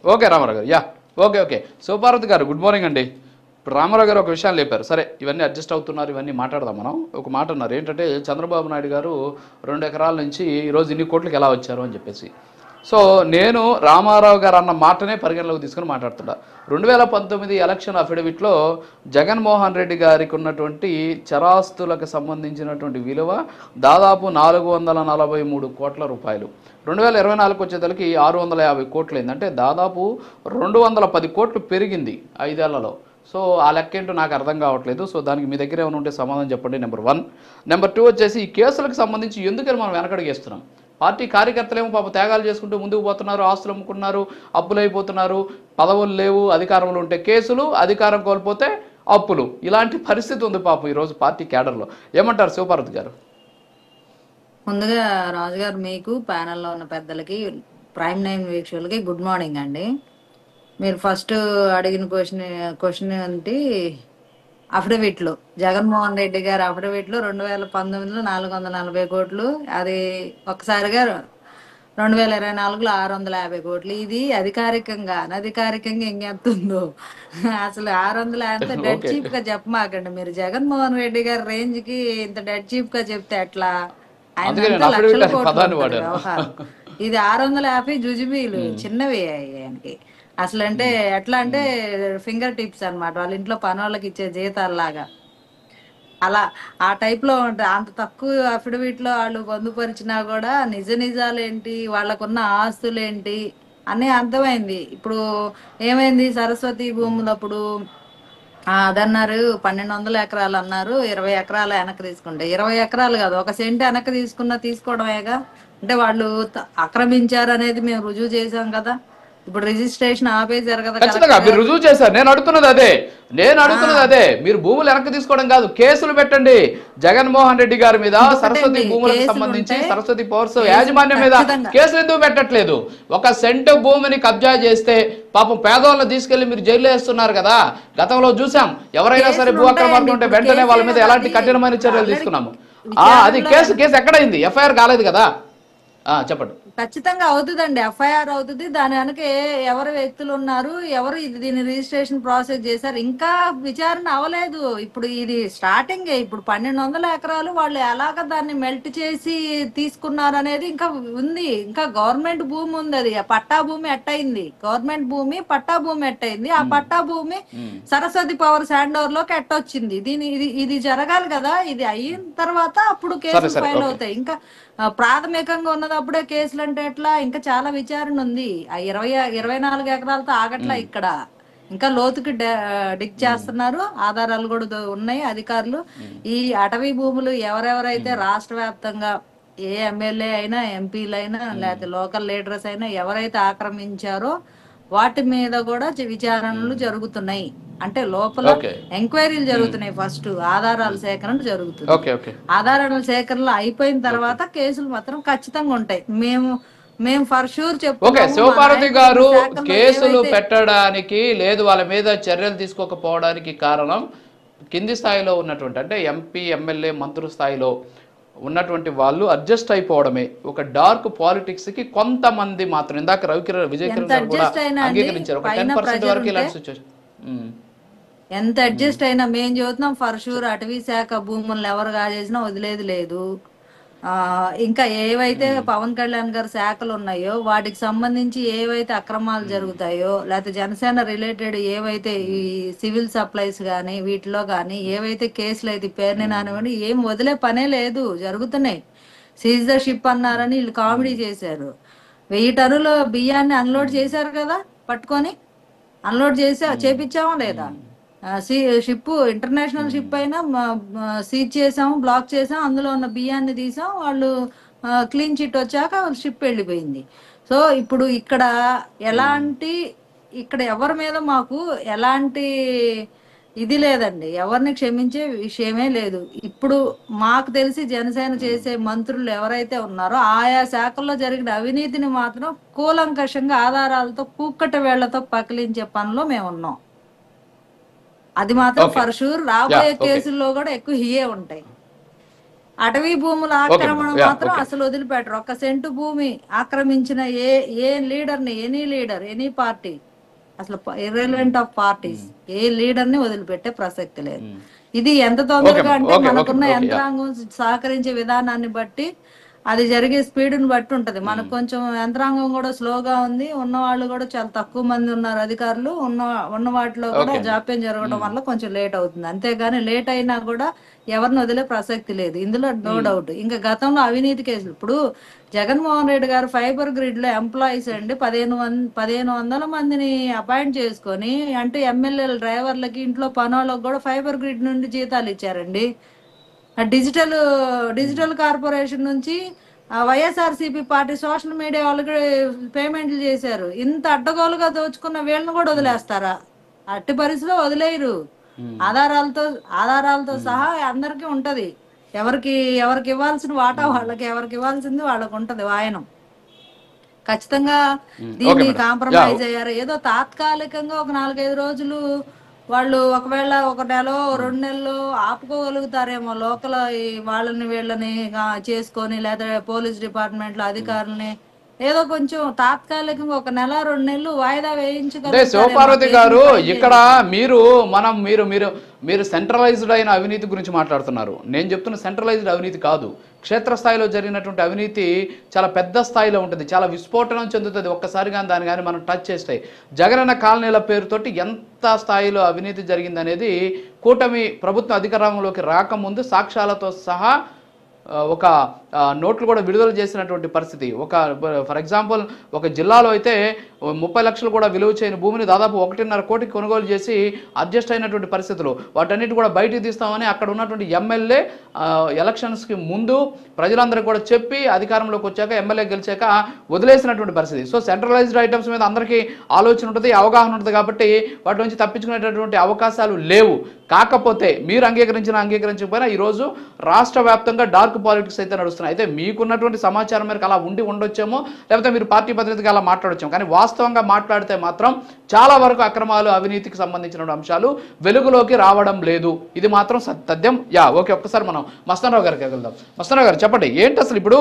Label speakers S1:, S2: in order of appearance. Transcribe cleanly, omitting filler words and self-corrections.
S1: Okay Ramarao గారు, yeah, okay okay. Shivaparvati గారు good morning అండి. ఇప్పుడు రామారావు గారు ఒక విషయాన్ని లేపారు. సరే, ఇవన్నీ అడ్జస్ట్ అవుతున్నారు, ఇవన్నీ మాట్లాడదాం మనం. ఒక మాట అన్నారు ఏంటంటే, చంద్రబాబు నాయుడు గారు 2 ఎకరాల నుంచి ఈరోజు ఇన్ని కోట్లకి ఎలా వచ్చారు అని చెప్పేసి. సో నేను రామారావు గారు అన్న మాటనే పరిగణలోకి తీసుకుని మాట్లాడుతున్నా. 2019 ఎలక్షన్ అఫిడవిట్లో జగన్మోహన్ రెడ్డి గారికి ఉన్నటువంటి చరాస్తులకు సంబంధించినటువంటి విలువ దాదాపు 443 కోట్ల రూపాయలు. 2024 వచ్చేసరికి 650 కోట్లు అయింది. అంటే దాదాపు 210 కోట్లు పెరిగింది 5 ఏళ్లలో. సో ఆ లెక్క ఏంటో నాకు అర్థం కావట్లేదు. సో దానికి మీ దగ్గర ఏమైనా ఉంటే సమాధానం చెప్పండి, నెంబర్ 1. నెంబర్ 2 వచ్చేసి ఈ కేసులకు సంబంధించి ఎందుకని మనం వెనకడుగేస్తున్నాం? పార్టీ కార్యకర్తలేమో పాప త్యాగాలు చేసుకుంటూ ముందుకు పోతున్నారు, ఆస్తులు అమ్ముకున్నారు, అప్పులైపోతున్నారు, పదవులు లేవు, అధికారంలో ఉంటే కేసులు, అధికారం కోల్పోతే అప్పులు. ఇలాంటి పరిస్థితి ఉంది పాపం ఈరోజు పార్టీ క్యాడర్లో. ఏమంటారు శివపార్వతి గారు?
S2: ముందుగా రాజుగారు, మీకు ప్యానెల్లో ఉన్న పెద్దలకి, ప్రైమ్ నైన్ వీక్షకులకి గుడ్ మార్నింగ్ అండి. మీరు ఫస్ట్ అడిగిన క్వశ్చన్ ఏంటి? అఫిడవిట్లు, జగన్మోహన్ రెడ్డి గారి అఫిడవిట్లు 2019లో 440 కోట్లు, అది ఒకసారిగా 2024లో 650 కోట్లు. ఇది అధికారికంగా అనధికారికంగా ఇంకెంతుందో అసలు 600 ఎంత డెడ్ చీప్ గా చెప్పమాకండి మీరు. జగన్మోహన్ రెడ్డి గారి రేంజ్ కి ఇంత డెడ్ చీప్ గా చెప్తే ఎట్లా? ఆయన లక్షల కోట్లు వ్యవహారం. ఇది 650 జుజుబీలు చిన్నవి ఆయనకి. అసలు అంటే ఎట్లా అంటే ఫింగర్ టిప్స్ అన్నమాట, వాళ్ళ ఇంట్లో పని వాళ్ళకి ఇచ్చే జీతాల్లాగా. అలా ఆ టైప్ లో ఉంటాయి. అంత తక్కువ అఫిడవిట్ లో వాళ్ళు పొందుపరిచినా కూడా నిజాలేంటి, వాళ్ళకున్న ఆస్తులేంటి అన్నీ అర్థమైంది. ఇప్పుడు ఏమైంది, సరస్వతి భూములప్పుడు అదన్నారు 1200 ఎకరాలు అన్నారు, 20 ఎకరాలు వెనక్కి తీసుకుంటే, 20 ఎకరాలు కాదు, 1 సెంటు వెనక్కి తీసుకోవడమేగా. అంటే వాళ్ళు ఆక్రమించారు అనేది మేము రుజువు చేసాం కదా. ఇప్పుడు రిజిస్ట్రేషన్ ఆపేశారు కదా.
S1: ఖచ్చితంగా మీరు రుజువు చేశారు. నేను అడుగుతున్నది అదే. మీరు భూములు వెనక్కి తీసుకోవడం కాదు, కేసులు పెట్టండి జగన్మోహన్ రెడ్డి గారి మీద. సరస్వతి భూములకు సంబంధించి, సరస్వతి పవర్స్ యాజమాన్యం మీద కేసులు ఎందుకు పెట్టట్లేదు? 1 సెంటు భూమిని కబ్జా చేస్తే పాపం పేదవాళ్ళని తీసుకెళ్లి మీరు జైల్లో వేస్తున్నారు కదా. గతంలో చూసాం, ఎవరైనా సరే భూ అక్రమార్గం ఉంటే వెంటనే వాళ్ళ మీద ఎలాంటి కఠినమైన చర్యలు తీసుకున్నాము. అది కేసు ఎక్కడైంది? ఎఫ్ఐఆర్ కాలేదు కదా. చెప్పండి.
S2: ఖచ్చితంగా అవుతుందండి, ఎఫ్ఐఆర్ అవుతుంది. దాని వెనక ఎవరు వ్యక్తులు ఉన్నారు, ఎవరు దీన్ని రిజిస్ట్రేషన్ ప్రాసెస్ చేశారు, ఇంకా విచారణ అవ్వలేదు. ఇప్పుడు ఇది స్టార్టింగ్. ఇప్పుడు 1200 ఎకరాలు వాళ్ళు ఎలాగ దాన్ని మెల్ట్ చేసి తీసుకున్నారు అనేది ఇంకా ఉంది. ఇంకా గవర్నమెంట్ భూమి ఉంది, అది పట్టా భూమి ఎట్టయింది, గవర్నమెంట్ భూమి పట్టా భూమి ఎట్టయింది, ఆ పట్టా భూమి సరస్వతి పవర్ హ్యాండ్ ఓవర్ లోకి ఎట్టొచ్చింది. ఇది జరగాలి కదా. ఇది అయిన తర్వాత అప్పుడు కేసులు ఫైల్ అవుతాయి. ఇంకా ప్రాథమికంగా ఉన్నదప్పుడే కేసులు అంటే ఎట్లా? ఇంకా చాలా విచారణ ఉంది. ఆ 24 ఎకరాలతో ఆగట్లా ఇక్కడ, ఇంకా లోతుకి డిగ్ చేస్తున్నారు. ఆధారాలు కూడా ఉన్నాయి అధికారులు. ఈ అటవీ భూములు ఎవరెవరైతే రాష్ట్ర వ్యాప్తంగా ఏ ఎమ్మెల్యే అయినా, ఎంపీలైనా, లేకపోతే లోకల్ లీడర్స్ అయినా ఎవరైతే ఆక్రమించారో వాటి మీద కూడా విచారణలు జరుగుతున్నాయి. అంటే లోపల ఎంక్వైరీలు జరుగుతున్నాయి. ఫస్ట్ ఆధారాల సేకరణ జరుగుతుంది. ఆధారాల సేకరణ అయిపోయిన తర్వాత కేసులు మాత్రం ఖచ్చితంగా ఉంటాయి. మేము ఫర్ షూర్
S1: చెప్తాం. శివపార్వతి గారు, కేసులు పెట్టడానికి లేదు, వాళ్ళ మీద చర్యలు తీసుకోకపోవడానికి కారణం కింది స్థాయిలో ఉన్నటువంటి, అంటే ఎంపీ, ఎమ్మెల్యే, మంత్రుల స్థాయిలో ఉన్నటువంటి వాళ్ళు అడ్జస్ట్ అయిపోవడమే. ఒక డార్క్ పాలిటిక్స్ కి కొంతమంది మాత్రం, ఇందాక విజయ్ కిరణ్ గారు కూడా అంగీకరించారు, ఒక 10% వరకు ఇలాంటి సిచ్యువేషన్.
S2: ఎంత అడ్జస్ట్ అయినా మేము చూస్తున్నాం ఫర్ షూర్ అటవీ శాఖ భూములను ఎవరు కాజేసినా వదిలేది లేదు. ఇంకా ఏవైతే పవన్ కళ్యాణ్ గారి శాఖలు ఉన్నాయో వాటికి సంబంధించి ఏవైతే అక్రమాలు జరుగుతాయో, లేకపోతే జనసేన రిలేటెడ్ ఏవైతే ఈ సివిల్ సప్లైస్ కానీ వీటిలో కానీ ఏవైతే కేసులు అయితే పేరుని నానివ్వండి, ఏం వదిలే పనే లేదు, జరుగుతున్నాయి. సీజ్ ద షిప్ అన్నారని వీళ్ళు కామెడీ చేశారు. 1000 టన్నుల బియ్యాన్ని అన్లోడ్ చేశారు కదా, పట్టుకొని అన్లోడ్ చేపించామా లేదా? షిప్ ఇంటర్నేషనల్ షిప్ అయినా సీజ్ చేసాము, బ్లాక్ చేసాం, అందులో ఉన్న బియ్యాన్ని తీసాం, వాళ్ళు క్లీన్ చిట్ వచ్చాక షిప్ వెళ్ళిపోయింది. సో ఇప్పుడు ఇక్కడ ఎవరి మీద మాకు ఎలాంటి ఇది లేదండి, ఎవరిని క్షమించే విషయమే లేదు. ఇప్పుడు మాకు తెలిసి జనసేన చేసే మంత్రులు ఎవరైతే ఉన్నారో ఆయా శాఖల్లో జరిగిన అవినీతిని మాత్రం కూలంకషంగా ఆధారాలతో కూక్కట వేళ్లతో పకిలించే పనిలో మేము ఉన్నాం. అది మాత్రం ఫర్ షూర్. రాబోయే కేసుల్లో కూడా ఎక్కువ హియే ఉంటాయి. అటవీ భూముల ఆక్రమణ మాత్రం అసలు వదిలిపెట్టరు. 1 సెంటు భూమి ఆక్రమించిన ఏ లీడర్ని, ఎనీ పార్టీ, అసలు irrelevant of parties, A leader ని వదిలిపెట్టే ప్రసక్తి లేదు. ఇది ఎంత తొందరగా అంటే మనకున్న యంత్రాంగం సహకరించే విధానాన్ని బట్టి, అది జరిగే స్పీడ్ని బట్టి ఉంటది. మనకు కొంచెం యంత్రాంగం కూడా స్లోగా ఉంది, ఉన్న వాళ్ళు కూడా చాలా తక్కువ మంది ఉన్నారు అధికారులు, ఉన్న వాటిలో కూడా జాప్యం జరగడం వల్ల కొంచెం లేట్ అవుతుంది. అంతేగాని లేట్ అయినా కూడా ఎవరిని వదిలే ప్రసక్తి లేదు, ఇందులో నో డౌట్. ఇంకా గతంలో అవినీతి కేసులు, ఇప్పుడు జగన్మోహన్ రెడ్డి గారు ఫైబర్ గ్రిడ్ లో ఎంప్లాయీస్ అండి 1500 మందిని అపాయింట్ చేసుకొని, అంటే ఎమ్మెల్యేల డ్రైవర్లకి, ఇంట్లో పనులకు కూడా ఫైబర్ గ్రిడ్ నుండి జీతాలు ఇచ్చారండి. డిజిటల్ కార్పొరేషన్ నుంచి వైఎస్ఆర్సీపీ పార్టీ సోషల్ మీడియా వాళ్ళకి పేమెంట్లు చేశారు. ఇంత అడ్డగోలుగా దోచుకున్న వీళ్ళని కూడా వదిలేస్తారా? అట్టి పరిస్థితిలో వదిలేయరు. ఆధారాలతో సహా అందరికీ ఉంటది. ఎవరికి ఇవ్వాల్సిన వాటా వాళ్ళకి, ఎవరికి ఇవ్వాల్సింది వాళ్ళకి ఉంటది వాయనం. ఖచ్చితంగా దీన్ని కాంప్రమైజ్ అయ్యారు. ఏదో తాత్కాలికంగా ఒక 4-5 రోజులు వాళ్ళు ఒకవేళ 1 నెల 2 నెలలు ఆపుకోగలుగుతారేమో, లోకల్ వాళ్ళని వీళ్ళని చేసుకొని, లేదా పోలీస్ డిపార్ట్మెంట్ లో అధికారులని ఏదో కొంచెం తాత్కాలికంగా 1 నెల 2 నెలలు వాయిదా వేయించగలరు.
S1: శివపార్వతి గారు, ఇక్కడ మీరు సెంట్రలైజ్డ్ అయిన అవినీతి గురించి మాట్లాడుతున్నారు. నేను చెప్తున్న సెంట్రలైజ్డ్ అవినీతి కాదు, క్షేత్రస్థాయిలో జరిగినటువంటి అవినీతి చాలా పెద్ద స్థాయిలో ఉంటుంది, చాలా విస్ఫోటనం చెందుతుంది ఒక్కసారి కానీ దాన్ని కానీ మనం టచ్ చేస్తే. జగనన్న కాలనీల పేరుతోటి ఎంత స్థాయిలో అవినీతి జరిగిందనేది కూటమి ప్రభుత్వం అధికారంలోకి రాకముందు సాక్ష్యాలతో సహా ఒక నోట్లు కూడా విడుదల చేసినటువంటి పరిస్థితి. ఫర్ ఎగ్జాంపుల్ ఒక జిల్లాలో అయితే 30 లక్షలు కూడా విలువ చేయని భూమిని దాదాపు 1.5 కోటికి కొనుగోలు చేసి అడ్జస్ట్ అయినటువంటి పరిస్థితులు. వాటన్నిటి కూడా బయటికి తీస్తామని అక్కడ ఉన్నటువంటి ఎమ్మెల్యే ఎలక్షన్స్కి ముందు ప్రజలందరికీ కూడా చెప్పి అధికారంలోకి వచ్చాక, ఎమ్మెల్యే గెలిచాక వదిలేసినటువంటి పరిస్థితి. సో సెంట్రలైజ్డ్ ఐటమ్స్ మీద అందరికీ ఆలోచన ఉంటుంది, అవగాహన ఉంటుంది కాబట్టి వాటి నుంచి తప్పించుకునేటటువంటి అవకాశాలు లేవు. కాకపోతే మీరు అంగీకరించకపోయినా ఈరోజు రాష్ట్ర వ్యాప్తంగా డార్క్ పాలిటిక్స్ అయితే నడుస్తున్నాయి. అయితే మీకున్నటువంటి సమాచారం మేరకు అలా ఉండి ఉండొచ్చేమో, లేకపోతే మీరు పార్టీ ప్రతినిధిగా అలా మాట్లాడొచ్చాము. కానీ వాస్తవంగా మాట్లాడితే మాత్రం చాలా వరకు అక్రమాలు, అవినీతికి సంబంధించిన అంశాలు వెలుగులోకి రావడం లేదు. ఇది మాత్రం సత్యం. ఓకే, ఒక్కసారి మనం మస్తానరావు గారికి వెళ్దాం. మస్తానరావు గారు చెప్పండి, ఏంటి అసలు ఇప్పుడు